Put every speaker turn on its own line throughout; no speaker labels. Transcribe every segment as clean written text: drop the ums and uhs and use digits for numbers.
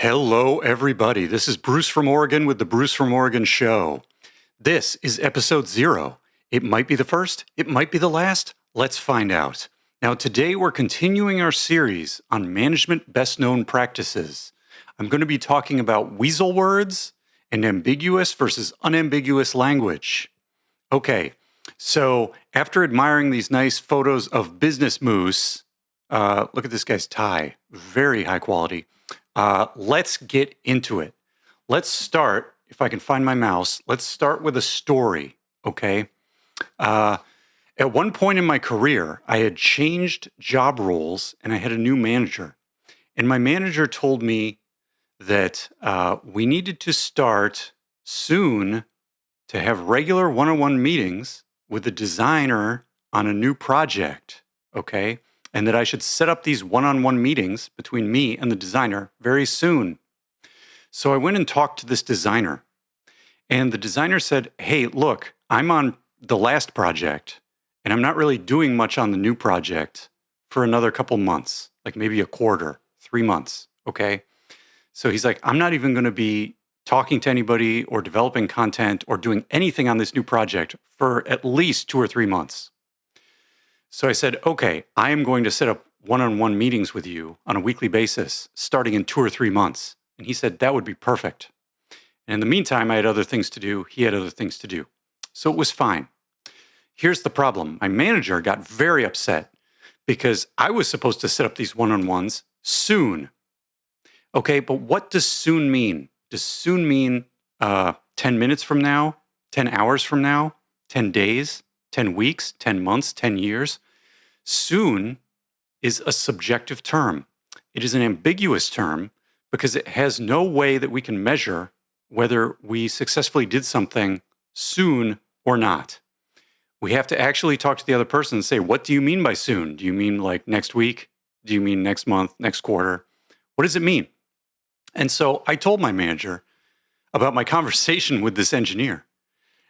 Hello, everybody. This is Bruce from Oregon with the Bruce from Oregon Show. This is episode 0. It might be the first, it might be the last. Let's find out. Now, today we're continuing our series on management best known practices. I'm going to be talking about weasel words and ambiguous versus unambiguous language. Okay, so after admiring these nice photos of business moose, look at this guy's tie, very high quality. Let's get into it. Let's start, if I can find my mouse, let's start with a story, okay? At one point in my career, I had changed job roles and I had a new manager. And my manager told me that we needed to start soon to have regular one-on-one meetings with the designer on a new project, okay? And that I should set up these one-on-one meetings between me and the designer very soon. So I went and talked to this designer. And the designer said, hey, look, I'm on the last project, and I'm not really doing much on the new project for another couple months, like maybe a quarter, 3 months, okay? So he's like, I'm not even going to be talking to anybody or developing content or doing anything on this new project for at least 2 or 3 months. So I said, okay, I am going to set up one-on-one meetings with you on a weekly basis starting in 2 or 3 months. And he said, that would be perfect. And in the meantime, I had other things to do. He had other things to do. So it was fine. Here's the problem. My manager got very upset because I was supposed to set up these one-on-ones soon. Okay, but what does soon mean? Does soon mean 10 minutes from now, 10 hours from now, 10 days, 10 weeks, 10 months, 10 years? Soon is a subjective term. It is an ambiguous term because it has no way that we can measure whether we successfully did something soon or not. We have to actually talk to the other person and say, what do you mean by soon? Do you mean like next week? Do you mean next month, next quarter? What does it mean? And so I told my manager about my conversation with this engineer.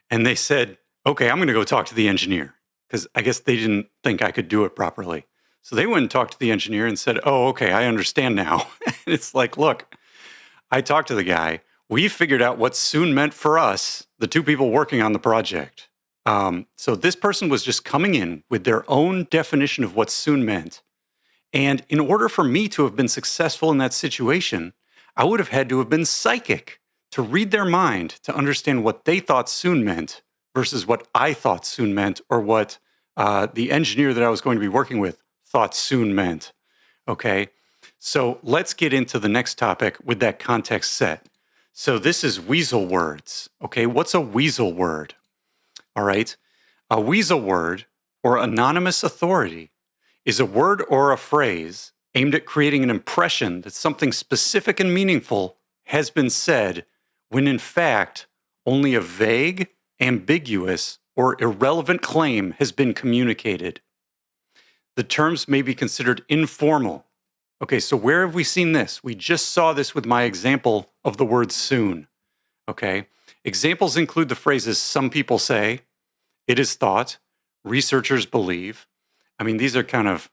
And they said, okay, I'm going to go talk to the engineer, because I guess they didn't think I could do it properly. So they went and talked to the engineer and said, oh, okay, I understand now. And it's like, look, I talked to the guy. We figured out what soon meant for us, the two people working on the project. So this person was just coming in with their own definition of what soon meant. And in order for me to have been successful in that situation, I would have had to have been psychic to read their mind to understand what they thought soon meant versus what I thought soon meant, or what the engineer that I was going to be working with thought soon meant, okay? So let's get into the next topic with that context set. So this is weasel words, okay? What's a weasel word? All right, a weasel word, or anonymous authority, is a word or a phrase aimed at creating an impression that something specific and meaningful has been said, when in fact, only a vague, ambiguous, or irrelevant claim has been communicated. The terms may be considered informal. Okay, so where have we seen this? We just saw this with my example of the word soon. Okay, examples include the phrases some people say, it is thought, researchers believe. I mean, these are kind of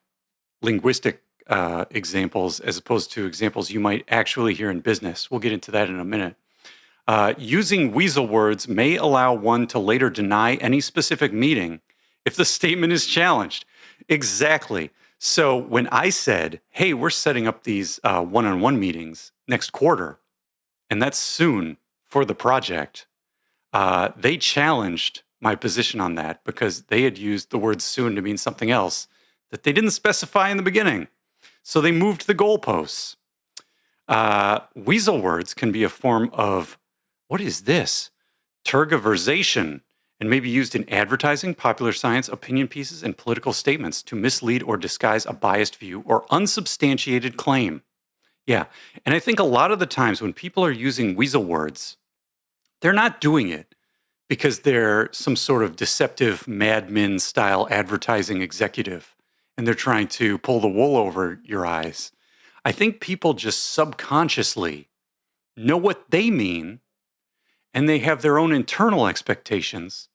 linguistic examples as opposed to examples you might actually hear in business. We'll get into that in a minute. Using weasel words may allow one to later deny any specific meaning if the statement is challenged. Exactly. So when I said, hey, we're setting up these one-on-one meetings next quarter, and that's soon for the project, they challenged my position on that because they had used the word soon to mean something else that they didn't specify in the beginning. So they moved the goalposts. Weasel words can be a form of, what is this? Tergiversation, and may be used in advertising, popular science, opinion pieces, and political statements to mislead or disguise a biased view or unsubstantiated claim. Yeah, and I think a lot of the times when people are using weasel words, they're not doing it because they're some sort of deceptive Mad Men style advertising executive and they're trying to pull the wool over your eyes. I think people just subconsciously know what they mean and they have their own internal expectations.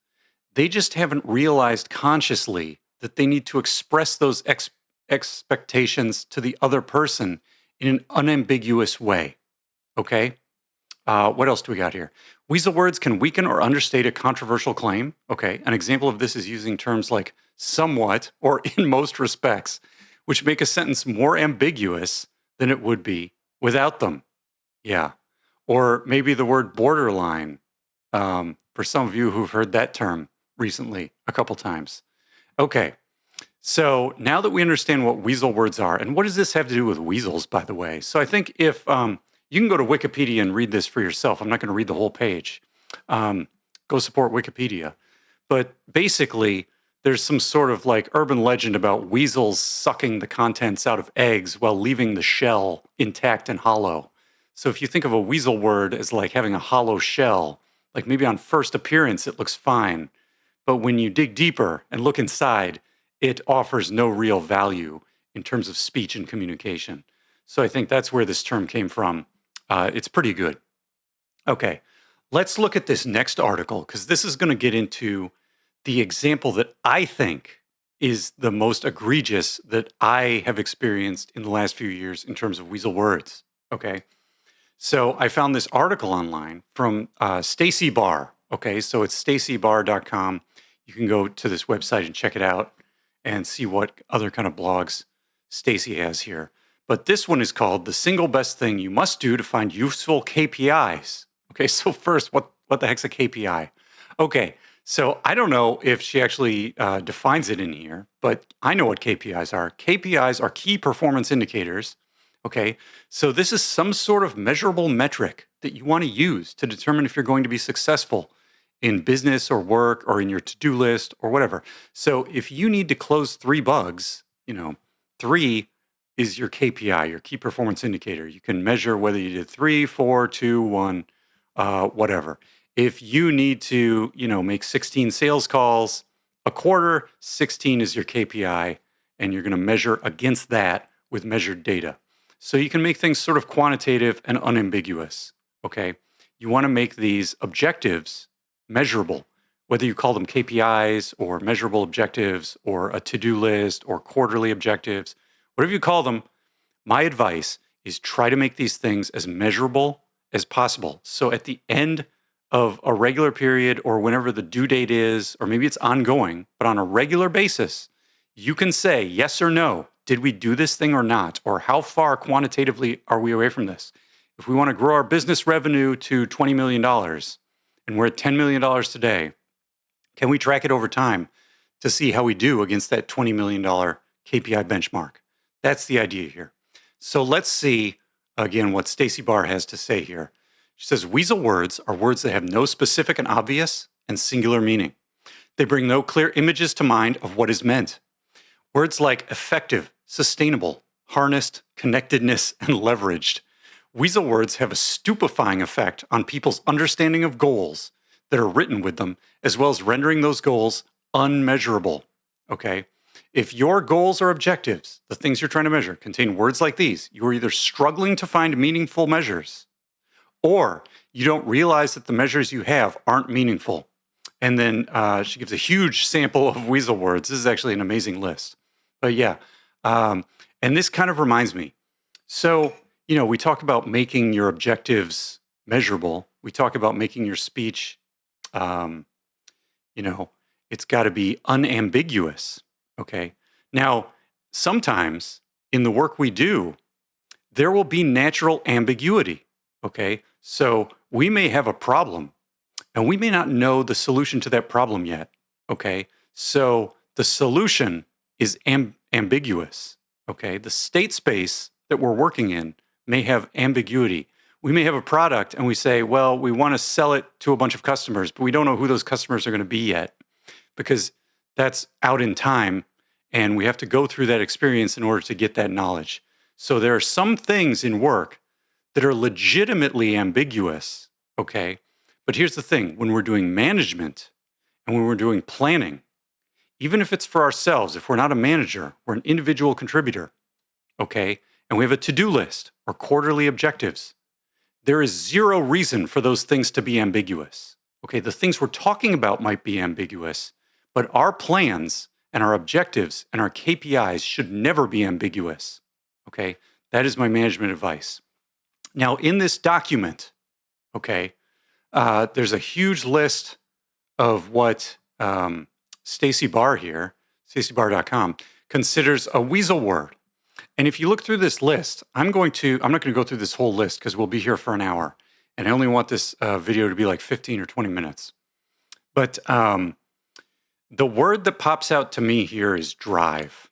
They just haven't realized consciously that they need to express those expectations to the other person in an unambiguous way. Okay. What else do we got here? Weasel words can weaken or understate a controversial claim. Okay. An example of this is using terms like somewhat or in most respects, which make a sentence more ambiguous than it would be without them. Yeah. Or maybe the word borderline, for some of you who've heard that term recently a couple times. Okay. So now that we understand what weasel words are, and what does this have to do with weasels, by the way? So I think if you can go to Wikipedia and read this for yourself, I'm not going to read the whole page. Um, Go support Wikipedia. But basically, there's some sort of like urban legend about weasels sucking the contents out of eggs while leaving the shell intact and hollow. So if you think of a weasel word as like having a hollow shell, like maybe on first appearance it looks fine, but when you dig deeper and look inside, it offers no real value in terms of speech and communication. So I think that's where this term came from. It's pretty good. Okay, let's look at this next article because this is going to get into the example that I think is the most egregious that I have experienced in the last few years in terms of weasel words. Okay, so I found this article online from Stacy Bar. Okay, so it's stacybar.com. You can go to this website and check it out and see what other kind of blogs Stacy has here. But this one is called The Single Best Thing You Must Do to Find Useful KPIs. Okay, so first, what the heck's a KPI? Okay, so I don't know if she actually defines it in here, but I know what KPIs are. KPIs are key performance indicators. Okay, so this is some sort of measurable metric that you want to use to determine if you're going to be successful in business or work or in your to-do list or whatever. So if you need to close 3 bugs, 3 is your KPI, your key performance indicator. You can measure whether you did 3, 4, 2, 1, whatever. If you need to, make 16 sales calls a quarter, 16 is your KPI, and you're going to measure against that with measured data. So you can make things sort of quantitative and unambiguous. Okay. You want to make these objectives measurable, whether you call them KPIs or measurable objectives or a to-do list or quarterly objectives, whatever you call them. My advice is try to make these things as measurable as possible. So at the end of a regular period or whenever the due date is, or maybe it's ongoing, but on a regular basis, you can say yes or no. Did we do this thing or not? Or how far quantitatively are we away from this? If we want to grow our business revenue to $20 million and we're at $10 million today, can we track it over time to see how we do against that $20 million KPI benchmark? That's the idea here. So let's see, again, what Stacy Bar has to say here. She says, weasel words are words that have no specific and obvious and singular meaning. They bring no clear images to mind of what is meant. Words like effective, sustainable, harnessed, connectedness, and leveraged. Weasel words have a stupefying effect on people's understanding of goals that are written with them, as well as rendering those goals unmeasurable. Okay? If your goals or objectives, the things you're trying to measure, contain words like these, you are either struggling to find meaningful measures, or you don't realize that the measures you have aren't meaningful. And then she gives a huge sample of weasel words. This is actually an amazing list. But yeah, and this kind of reminds me. So, we talk about making your objectives measurable. We talk about making your speech, it's got to be unambiguous. Okay. Now, sometimes in the work we do, there will be natural ambiguity. Okay. So we may have a problem and we may not know the solution to that problem yet. Okay. So the solution is ambiguous. Okay. The state space that we're working in may have ambiguity. We may have a product and we say, well, we want to sell it to a bunch of customers, but we don't know who those customers are going to be yet because that's out in time. And we have to go through that experience in order to get that knowledge. So there are some things in work that are legitimately ambiguous. Okay. But here's the thing, when we're doing management and when we're doing planning, even if it's for ourselves, if we're not a manager, we're an individual contributor, okay, and we have a to-do list or quarterly objectives, there is zero reason for those things to be ambiguous. Okay, the things we're talking about might be ambiguous, but our plans and our objectives and our KPIs should never be ambiguous. Okay, that is my management advice. Now, in this document, okay, there's a huge list of what Stacy Bar here, stacybar.com, considers a weasel word. And if you look through this list, I'm not going to go through this whole list because we'll be here for an hour. And I only want this video to be like 15 or 20 minutes. But the word that pops out to me here is drive.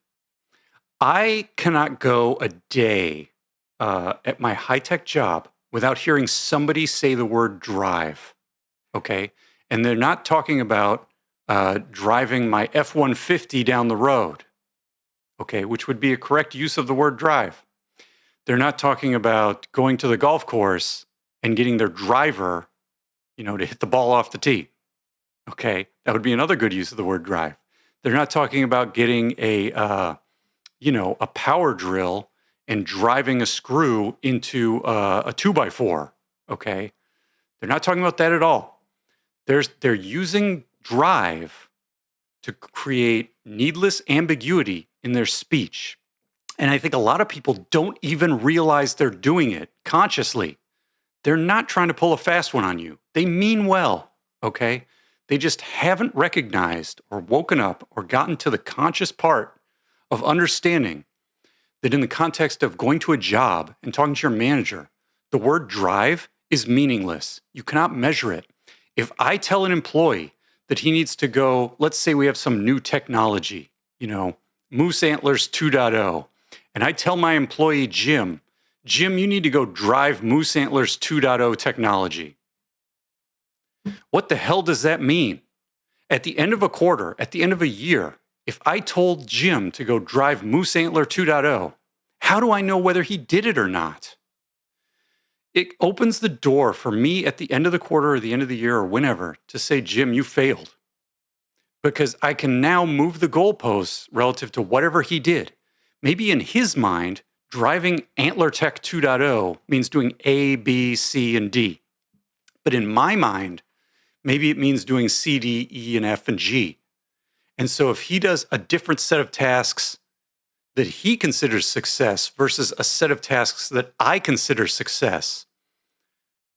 I cannot go a day at my high-tech job without hearing somebody say the word drive, okay? And they're not talking about driving my F-150 down the road, okay, which would be a correct use of the word drive. They're not talking about going to the golf course and getting their driver, to hit the ball off the tee, okay? That would be another good use of the word drive. They're not talking about getting a power drill and driving a screw into a 2x4, okay? They're not talking about that at all. They're using drive to create needless ambiguity in their speech. And I think a lot of people don't even realize they're doing it consciously. They're not trying to pull a fast one on you. They mean well, okay? They just haven't recognized or woken up or gotten to the conscious part of understanding that in the context of going to a job and talking to your manager, the word drive is meaningless. You cannot measure it. If I tell an employee that he needs to go, let's say we have some new technology, Moose Antlers 2.0, and I tell my employee, Jim, you need to go drive Moose Antlers 2.0 technology. What the hell does that mean? At the end of a quarter, at the end of a year, if I told Jim to go drive Moose Antler 2.0, how do I know whether he did it or not? It opens the door for me at the end of the quarter or the end of the year or whenever to say, Jim, you failed. Because I can now move the goalposts relative to whatever he did. Maybe in his mind, driving Antler Tech 2.0 means doing A, B, C, and D. But in my mind, maybe it means doing C, D, E, and F, and G. And so if he does a different set of tasks that he considers success versus a set of tasks that I consider success,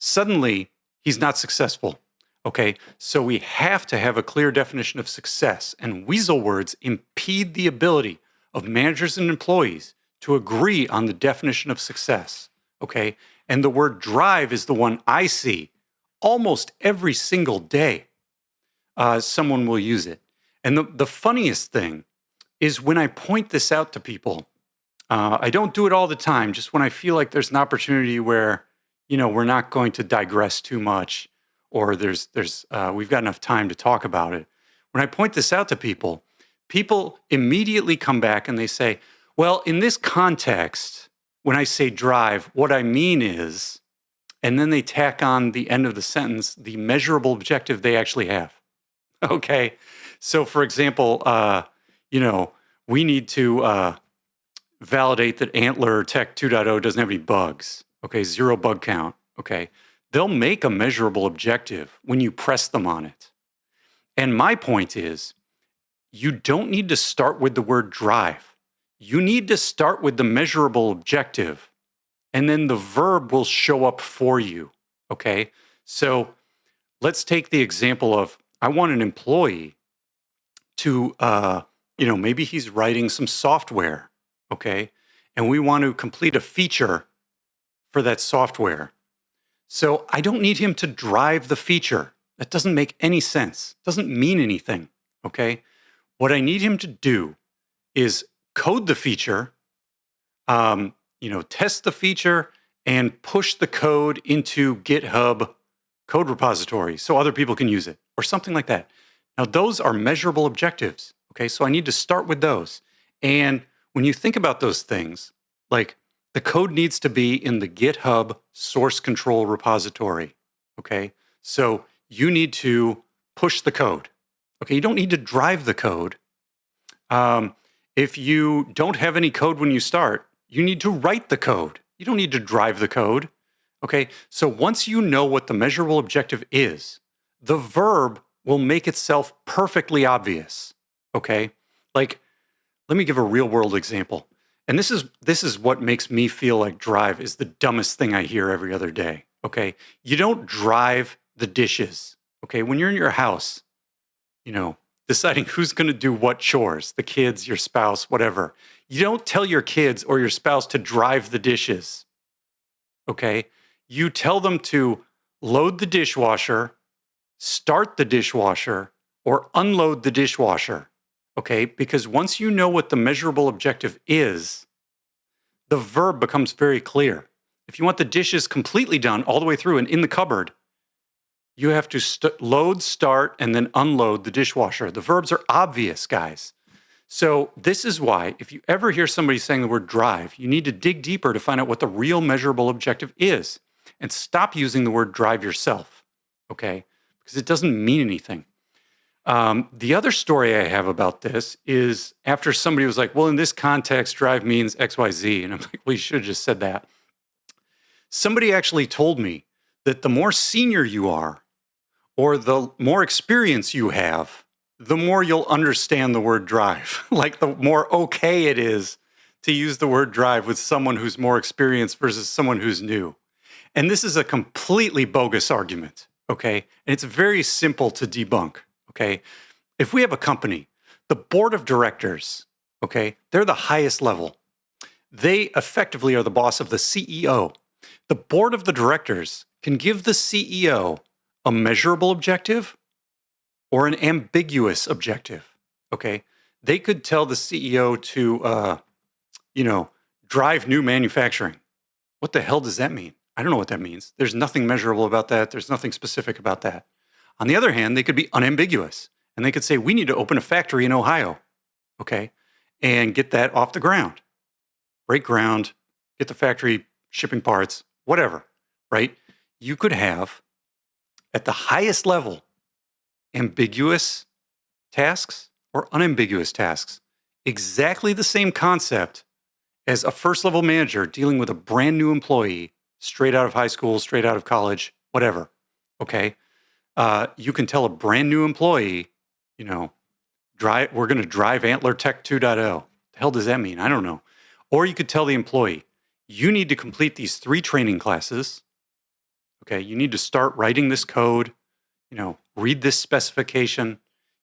suddenly he's not successful. Okay, so we have to have a clear definition of success, and weasel words impede the ability of managers and employees to agree on the definition of success. Okay, and the word drive is the one I see almost every single day. Someone will use it. And the funniest thing is when I point this out to people, I don't do it all the time, just when I feel like there's an opportunity where, we're not going to digress too much, or we've got enough time to talk about it. When I point this out to people immediately come back and they say, well, in this context, when I say drive, what I mean is, and then they tack on the end of the sentence, the measurable objective they actually have. Okay. So for example, we need to validate that Antler Tech 2.0 doesn't have any bugs. Okay. 0 bug count. Okay. They'll make a measurable objective when you press them on it. And my point is, you don't need to start with the word drive. You need to start with the measurable objective, and then the verb will show up for you. Okay. So let's take the example of, I want an employee to, maybe he's writing some software. Okay. And we want to complete a feature for that software. So I don't need him to drive the feature. That doesn't make any sense. Doesn't mean anything, okay? What I need him to do is code the feature, test the feature, and push the code into GitHub code repository so other people can use it, or something like that. Now, those are measurable objectives, okay? So I need to start with those. And when you think about those things, like, the code needs to be in the GitHub source control repository, okay? So you need to push the code, okay? You don't need to drive the code. If you don't have any code when you start, you need to write the code. You don't need to drive the code, okay? So once you know what the measurable objective is, the verb will make itself perfectly obvious, okay? Like, let me give a real world example. And this is what makes me feel like drive is the dumbest thing I hear every other day. Okay. You don't drive the dishes. Okay. When you're in your house, you know, deciding who's going to do what chores, the kids, your spouse, whatever. You don't tell your kids or your spouse to drive the dishes. Okay. You tell them to load the dishwasher, start the dishwasher, or unload the dishwasher. Okay. Because once you know what the measurable objective is, the verb becomes very clear. If you want the dishes completely done all the way through and in the cupboard, you have to load, start, and then unload the dishwasher. The verbs are obvious, guys. So this is why, if you ever hear somebody saying the word drive, you need to dig deeper to find out what the real measurable objective is and stop using the word drive yourself, okay? Because it doesn't mean anything. The other story I have about this is after somebody was like, well, in this context, drive means X, Y, Z. And I'm like, well, you should have just said that. Somebody actually told me that the more senior you are, or the more experience you have, the more you'll understand the word drive. Like the more okay it is to use the word drive with someone who's more experienced versus someone who's new. And this is a completely bogus argument, okay? And it's very simple to debunk, okay? If we have a company, the board of directors, okay, they're the highest level. They effectively are the boss of the CEO. The board of the directors can give the CEO a measurable objective or an ambiguous objective, okay? They could tell the CEO to, drive new manufacturing. What the hell does that mean? I don't know what that means. There's nothing measurable about that. There's nothing specific about that. On the other hand, they could be unambiguous, and they could say, we need to open a factory in Ohio, okay, and get that off the ground. Break ground, get the factory shipping parts, whatever, right? You could have, at the highest level, ambiguous tasks or unambiguous tasks. Exactly the same concept as a first level manager dealing with a brand new employee straight out of high school, straight out of college, whatever. Okay. You can tell a brand new employee, we're going to drive Antler Tech 2.0. The hell does that mean? I don't know. Or you could tell the employee, you need to complete these 3 training classes. Okay. You need to start writing this code, read this specification.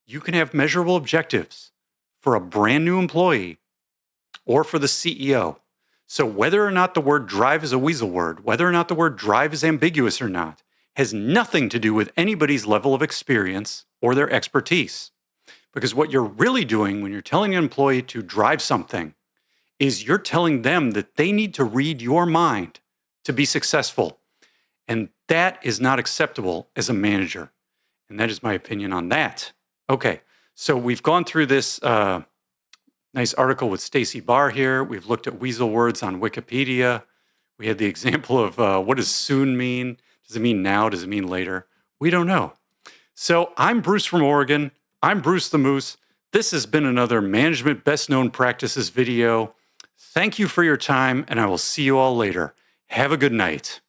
You can have measurable objectives for a brand new employee or for the CEO. So whether or not the word drive is a weasel word, whether or not the word drive is ambiguous or not, has nothing to do with anybody's level of experience or their expertise. Because what you're really doing when you're telling an employee to drive something is you're telling them that they need to read your mind to be successful. And that is not acceptable as a manager. And that is my opinion on that. Okay, so we've gone through this nice article with Stacy Bar here. We've looked at Weasel Words on Wikipedia. We had the example of what does soon mean? Does it mean now? Does it mean later? We don't know. So I'm Bruce from Oregon. I'm Bruce the Moose. This has been another Management Best Known Practices video. Thank you for your time, and I will see you all later. Have a good night.